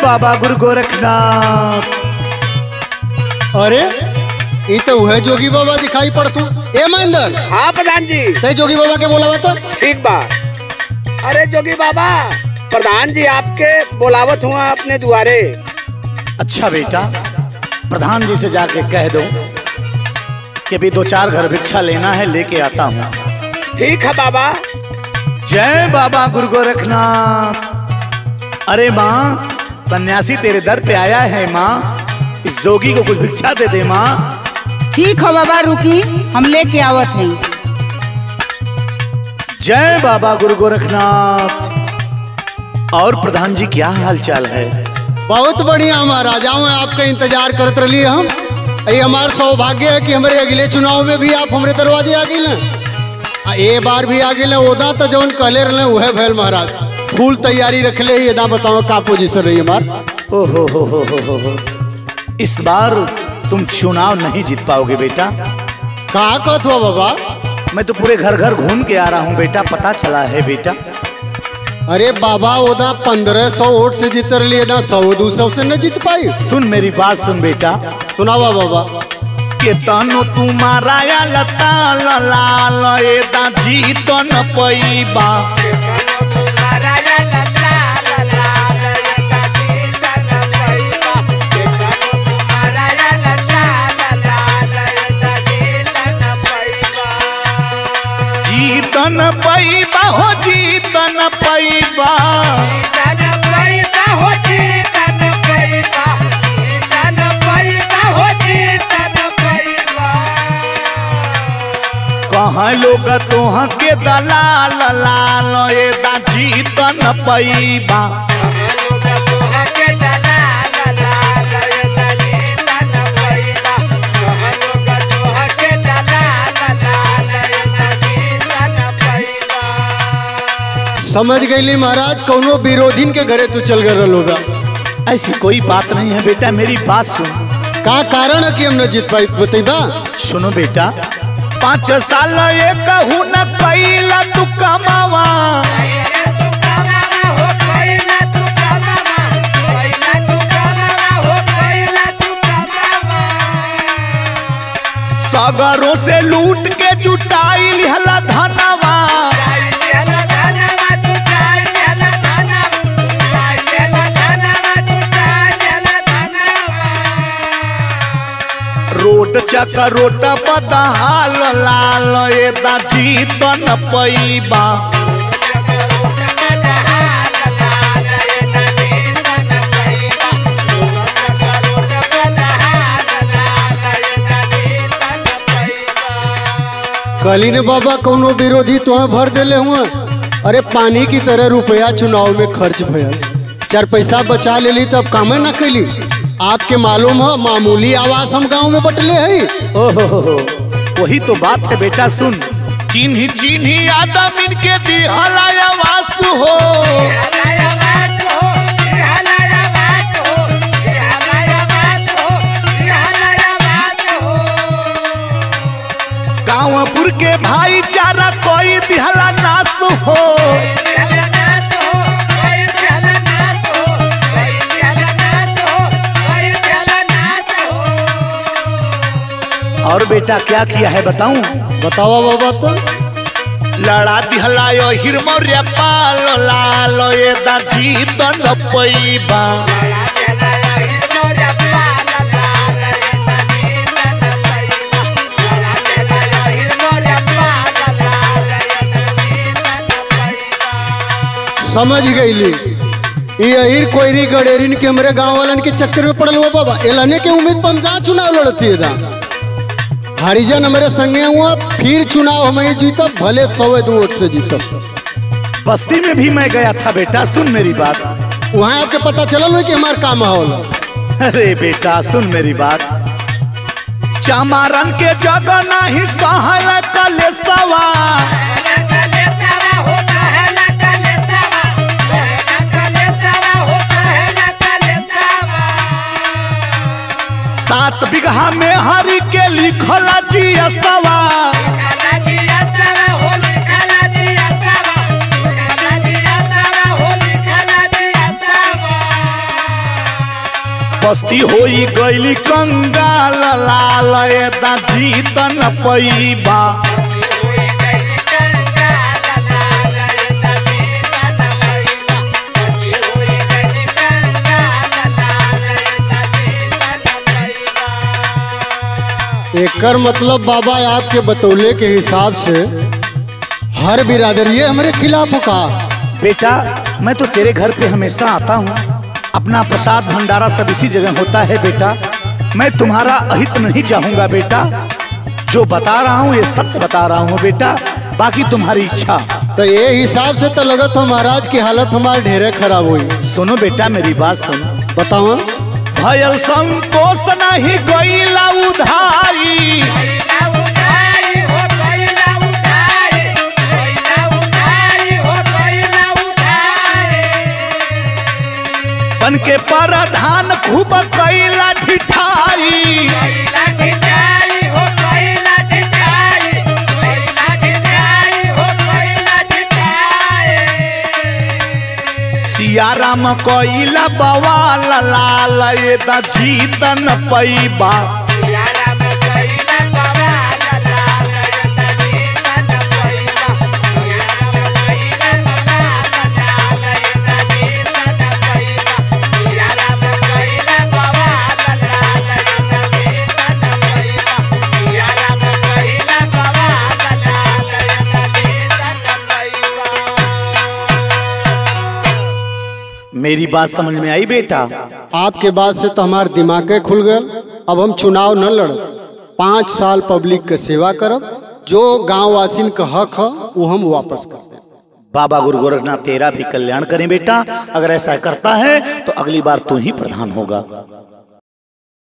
बाबा गुरु गोरखनाथ। अरे ये तो वह जोगी बाबा दिखाई पड़तू। ए महेंद्र। हाँ प्रधान जी। ते जोगी बाबा के बोलावा तो ठीक बा। अरे जोगी बाबा, प्रधान जी आपके बोलावत हुआ अपने द्वारे। अच्छा बेटा, प्रधान जी से जाके कह दो कि भी 2-4 घर भिक्षा लेना है, लेके आता हूँ। ठीक है बाबा। जय बाबा गुरु गोरखनाथ। अरे माँ, सन्यासी तेरे दर पे आया है माँ, इस जोगी को कुछ भिक्षा दे दे माँ। ठीक है बाबा, रुकी हम लेके आवत हैं। जय बाबा गुरु गोरखनाथ। और प्रधान जी क्या हाल चाल है? बहुत बढ़िया महाराज, मैं आपका इंतजार करते रही हम। ये हमारा सौभाग्य है कि हमारे अगले चुनाव में भी आप हमारे दरवाजे आ गए। ये बार भी आ गए ओदा तो जौन कहले रहे वह भैल महाराज। फूल तैयारी रख ले, ये बताओ का पोजीशन रही हमार। ओहो, इस बार तुम चुनाव नहीं जीत पाओगे बेटा। कहा कहत हुआ बाबा? मैं तो पूरे घर घर घूम के आ रहा हूँ बेटा, पता चला है बेटा। अरे बाबा, ओदा 1500 वोट से जीत रही ना, 100-200 से न जीत पाई। सुन मेरी बात सुन बेटा। सुनावा बाबा। के तनु तुम्हारा लता लाल एदा जीत न पैबा। जीतन पैबा हो, जीतन पैबा। कहाँ लोग तोह के दलाल लाल एदा जीतन पैबा। समझ गई महाराज, कौनो विरोधीन के घरे तू चल गए लोगा। ऐसी कोई बात नहीं है बेटा, मेरी बात सुन। का कारण है कि हम न जीत पाई बतेबा? सुनो बेटा, 5 साल ये कहू न कैला तू कमावा। सागरों से लूट के जुटाई लिहला धनवा। रोड चका रोट बदहाल लाल एदा जीतन पैबा। कली ने बाबा कौनो विरोधी तुम्हें भर देले हुआ। अरे पानी की तरह रुपया चुनाव में खर्च भयल, 4 पैसा बचा ले ली तब काम न कैली। आपके मालूम है मामूली आवास हम गांव में बटले है। ओहो, वही तो बात है बेटा। सुन, चिन्ही चिन्ही आदम इनके दिहला आवास हो। गाँवपुर के भाईचारा कोई दिहला नाश हो। और बेटा क्या किया है बताऊं? बतावा बाबा। तो लड़ा दिहलायो हिरमौर्य पाल लाल एदा जीतन पैबा। समझ गईली, यही कोयरी गडेरिन के हमारे गांव वालन के चक्कर में पड़ल हुआ बाबा। एलाने के उम्मीद पर हम चुनाव लड़ती है। हरिजन हमारे संगे हुआ, फिर चुनाव हमें जीता, भले 100-2 वोट से जीता। बस्ती में भी मैं गया था बेटा, सुन मेरी बात। वहाँ आपके पता चलल कि हमारा का माहौल। अरे बेटा सुन मेरी बात, चमारन के जगह नहीं सहल कलेसवा। सात बीघा में हरी के लिखला जियसवा। बस्ती होई गईली कंगाल लाल एदा जीतन पैबा। एकर मतलब बाबा आपके बतौले के हिसाब से हर बिरादरी हमारे खिलाफ का। बेटा मैं तो तेरे घर पे हमेशा आता हूँ, अपना प्रसाद भंडारा सब इसी जगह होता है बेटा। मैं तुम्हारा अहित नहीं चाहूंगा बेटा, जो बता रहा हूँ ये सत्य बता रहा हूँ बेटा, बाकी तुम्हारी इच्छा। तो ये हिसाब से तो लगत हो महाराज की हालत हमारे ढेरे खराब हुई। सुनो बेटा मेरी बात सुनो। बताओ। भयल संतोष नहीं गईला उधारी, बन के प्रधान खूब कैला ढिठाई। सिया राम कैला बवाल लाल एदा जीतन पैबा। मेरी बात समझ में आई बेटा? आपके बात से तो हमारे दिमाग खुल गए। अब हम चुनाव न लड़, 5 साल पब्लिक के सेवा करब, जो गांव वासिन का हक है वो हम वापस कर दें। बाबा गुरु गोरखनाथ तेरा भी कल्याण करें बेटा। अगर ऐसा करता है तो अगली बार तू ही प्रधान होगा।